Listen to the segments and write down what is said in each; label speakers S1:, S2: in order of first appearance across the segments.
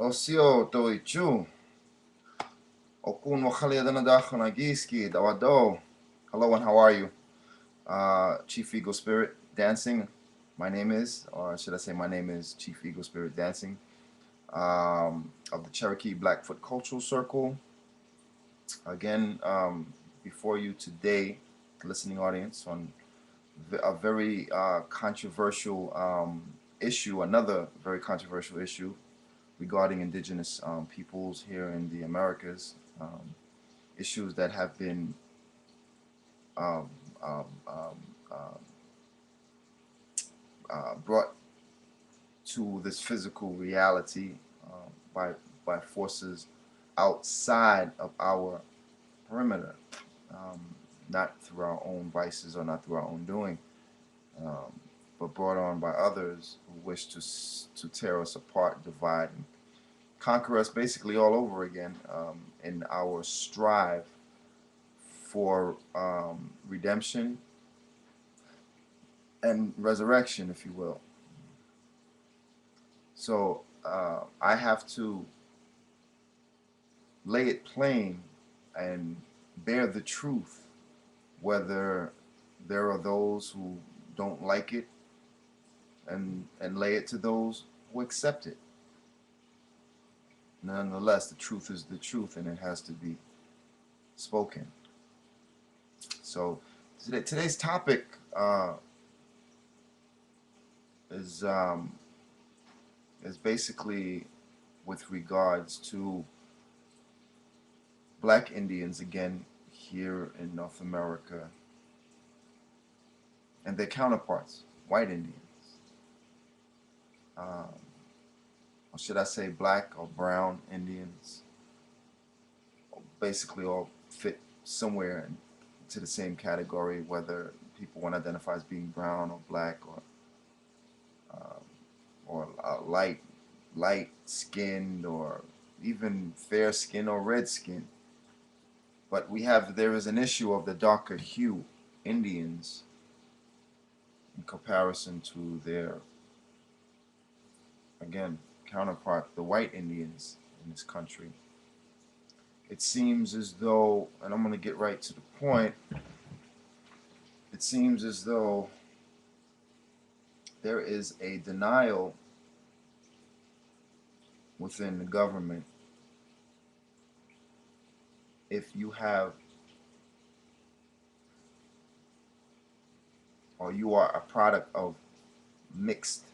S1: Osio Toichu. Okun wakali adanadach nagiski dawado. Hello and how are you? Chief Eagle Spirit Dancing. My name is, or should I say my name is Chief Eagle Spirit Dancing of the Cherokee Blackfoot Cultural Circle. Again, before you today, listening audience, on a very controversial issue, another very controversial issue regarding indigenous peoples here in the Americas, issues that have been um, um, um, um, brought to this physical reality by forces outside of our perimeter, um, not through our own vices or not through our own doing, um, but brought on by others who wish to tear us apart, divide, and conquer us basically all over again in our strive for redemption and resurrection, if you will. So I have to lay it plain and bear the truth, whether there are those who don't like it, and lay it to those who accept it. Nonetheless, the truth is the truth, and it has to be spoken. So today's topic is is basically with regards to black Indians again here in North America and their counterparts, white Indians. Um, or should I say black or brown Indians, basically all fit somewhere into the same category, whether people want to identify as being brown or black um, or light skinned or even fair skin or red skin. But there is an issue of the darker hue Indians in comparison to their, again, counterpart, the white Indians in this country. It seems as though, and I'm going to get right to the point, it seems as though there is a denial within the government if you have, or you are a product of mixed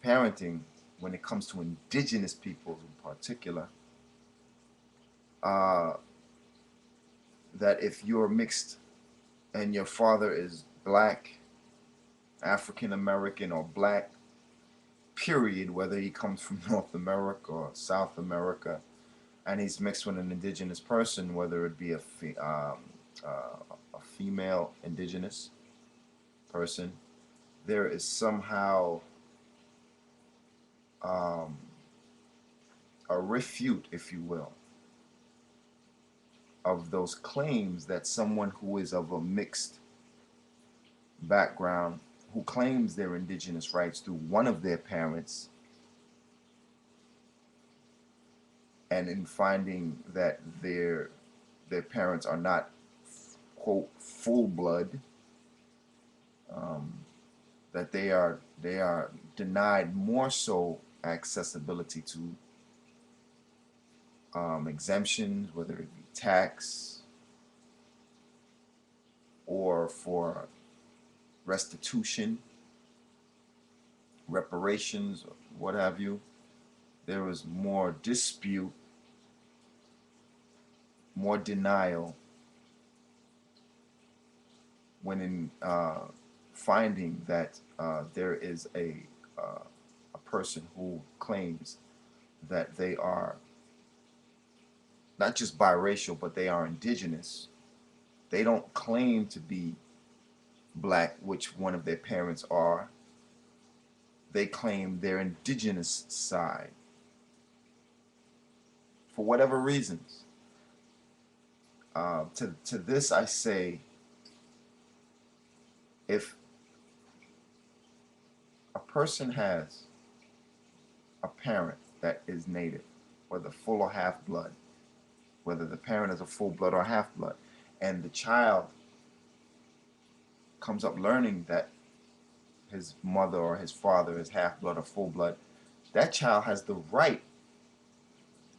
S1: parenting when it comes to indigenous peoples in particular, uh, that if you're mixed and your father is black, African American, or black, period, whether he comes from North America or South America, and he's mixed with an indigenous person, whether it be a female indigenous person, there is somehow um, a refute, if you will, of those claims that someone who is of a mixed background, who claims their indigenous rights through one of their parents, and in finding that their parents are not, quote, full blood, um, that they are denied more so accessibility to exemptions, whether it be tax or for restitution, reparations, or what have you. There is more dispute, more denial when in finding that there is a person who claims that they are not just biracial, but they are indigenous. They don't claim to be black, which one of their parents are. They claim their indigenous side for whatever reasons. To this I say, if a person has a parent that is native, whether full or half blood, whether the parent is a full blood or half blood, and the child comes up learning that his mother or his father is half blood or full blood, that child has the right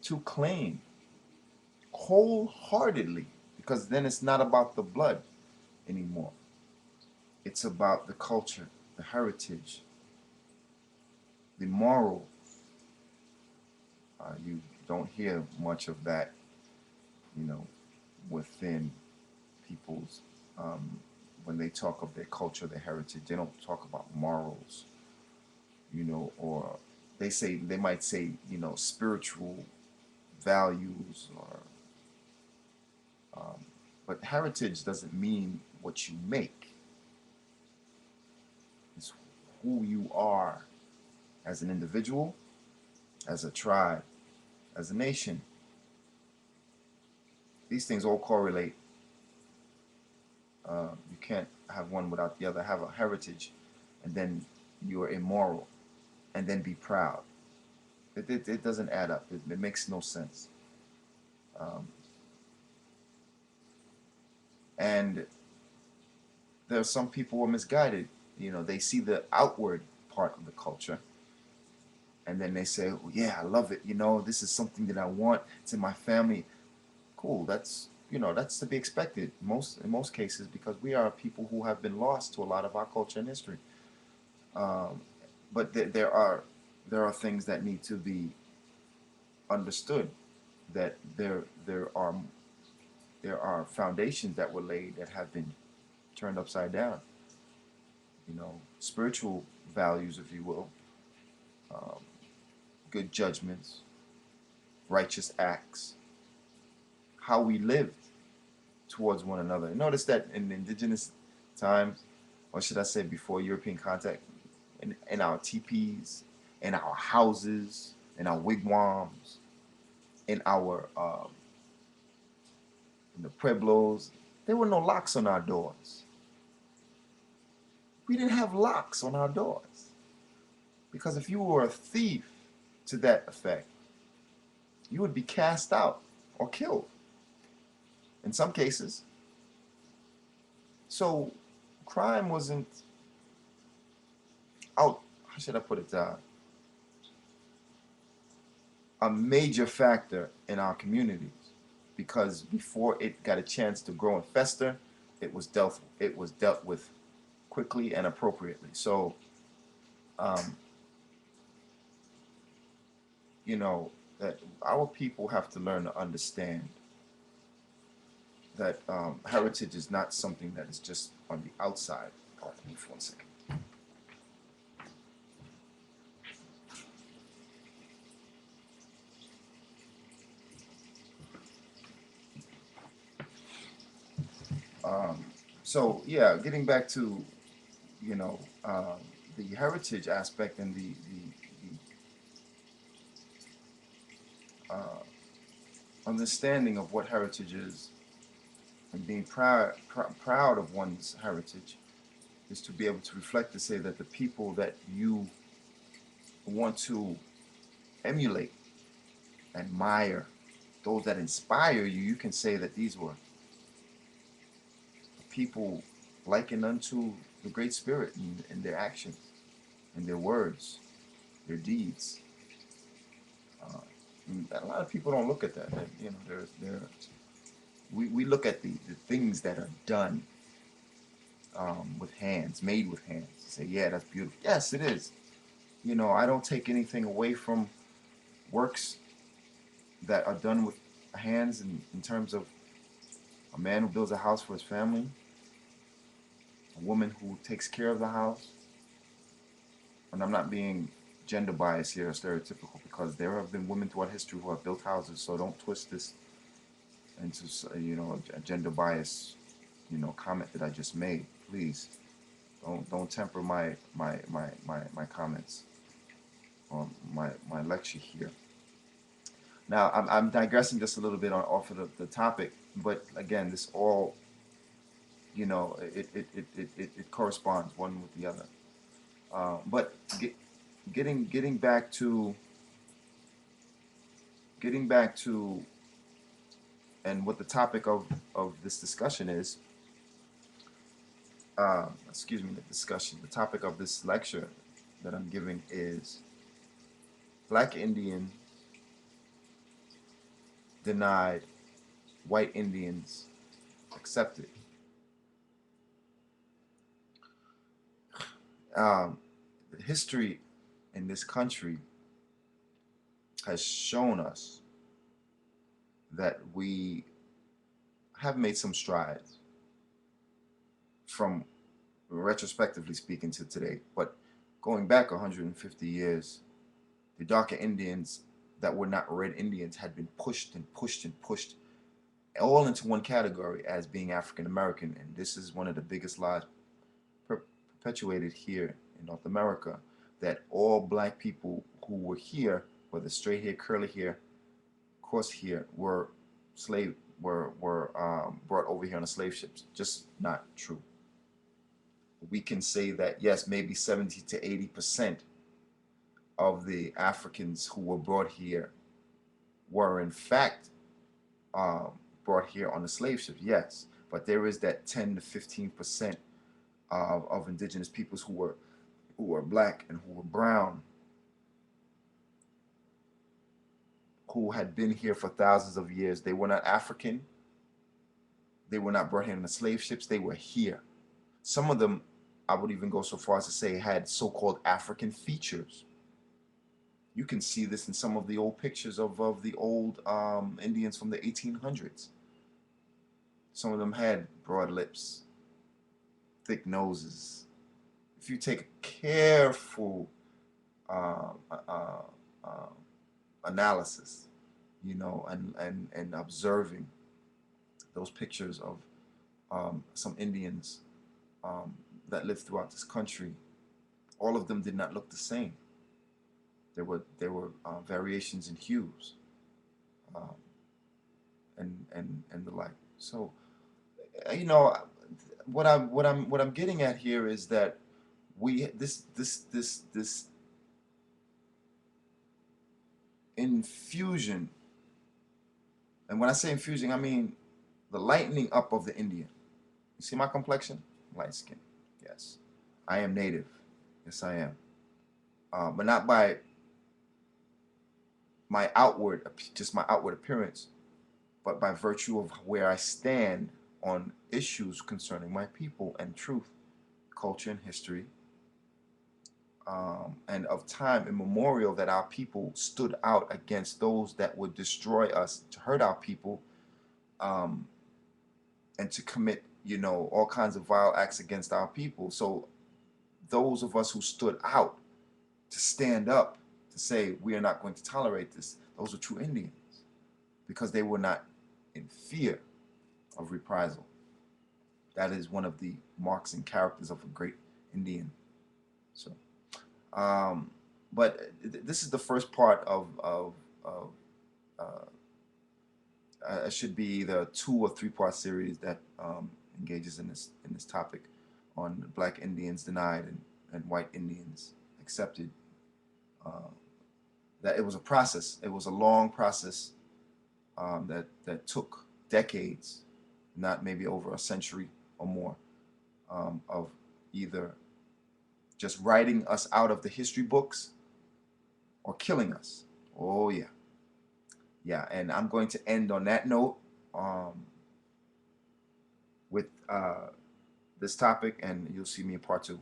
S1: to claim wholeheartedly, because then it's not about the blood anymore. It's about the culture, the heritage, the moral. You don't hear much of that, you know, within people's, when they talk of their culture, their heritage. They don't talk about morals, or they might say, spiritual values, or but heritage doesn't mean what you make. It's who you are as an individual, as a tribe, as a nation. These things all correlate. You can't have one without the other. Have a heritage, and then you are immoral, and then be proud. It doesn't add up. It makes no sense. Um, and there are some people who are misguided. They see the outward part of the culture, and then they say, oh, yeah, I love it. This is something that I want. It's in my family. Cool. That's to be expected in most cases, because we are people who have been lost to a lot of our culture and history. Um, but there are things that need to be understood. That there are foundations that were laid that have been turned upside down. Spiritual values, if you will, um, good judgments, righteous acts, how we lived towards one another. Notice that in indigenous times, or should I say before European contact, in our teepees, in our houses, in our wigwams, in our in the pueblos, there were no locks on our doors. We didn't have locks on our doors, because if you were a thief to that effect, you would be cast out or killed in some cases. So crime wasn't out, how should I put it, a major factor in our communities, because before it got a chance to grow and fester, it was dealt with quickly and appropriately. So um, that our people have to learn to understand that heritage is not something that is just on the outside. Pardon me for 1 second. Um, so yeah, getting back to the heritage aspect and the understanding of what heritage is, and being proud of one's heritage, is to be able to reflect to say that the people that you want to emulate, admire, those that inspire you, you can say that these were people likened unto the Great Spirit in their actions, in their words, their deeds. Uh, a lot of people don't look at that. We look at the things that are done with hands, made with hands. Say, yeah, that's beautiful. Yes, it is. I don't take anything away from works that are done with hands in terms of a man who builds a house for his family, a woman who takes care of the house. And I'm not being gender biased here or stereotypical, because there have been women throughout history who have built houses. So don't twist this into a gender bias comment that I just made. Please don't temper my comments or my lecture here. Now I'm digressing just a little bit off of the topic, but again, this all it corresponds one with the other. But getting back to getting back to and what the topic of this discussion is, excuse me, the topic of this lecture that I'm giving is Black Indian denied, white Indians accepted. The history in this country has shown us that we have made some strides from retrospectively speaking to today. But going back 150 years, the darker Indians that were not red Indians had been pushed and pushed and pushed all into one category as being African American. And this is one of the biggest lies perpetuated here in North America, that all black people who were here, whether straight hair, curly hair, coarse hair, were brought over here on the slave ships. Just not true. We can say that yes, maybe 70 to 80% of the Africans who were brought here were in fact brought here on the slave ships. Yes, but there is that 10 to 15% of indigenous peoples who were black and who were brown, who had been here for thousands of years. They were not African. They were not brought here on the slave ships. They were here. Some of them, I would even go so far as to say, had so-called African features. You can see this in some of the old pictures of the old Indians from the 1800s. Some of them had broad lips, thick noses. If you take a careful analysis, you know, and observing those pictures of some Indians that lived throughout this country, all of them did not look the same. There were variations in hues, and the like. So, you know, what I'm getting at here is that this infusion, and when I say infusion, I mean the lightening up of the Indian. You see my complexion? Light skin. Yes, I am native. Yes, I am. But not by my just my outward appearance, but by virtue of where I stand on issues concerning my people and truth, culture, and history, and of time immemorial that our people stood out against those that would destroy us, to hurt our people, and to commit, you know, all kinds of vile acts against our people. So those of us who stood out to stand up to say we are not going to tolerate this, those are true Indians, because they were not in fear of reprisal. That is one of the marks and characters of a great Indian. So, but this is the first part of it should be either a 2 or 3-part series that engages in this topic on Black Indians denied and white Indians accepted. That it was a process. It was a long process that took decades, not maybe over a century or more, of either just writing us out of the history books or killing us. Oh yeah, yeah. And I'm going to end on that note with this topic, and you'll see me in part 2.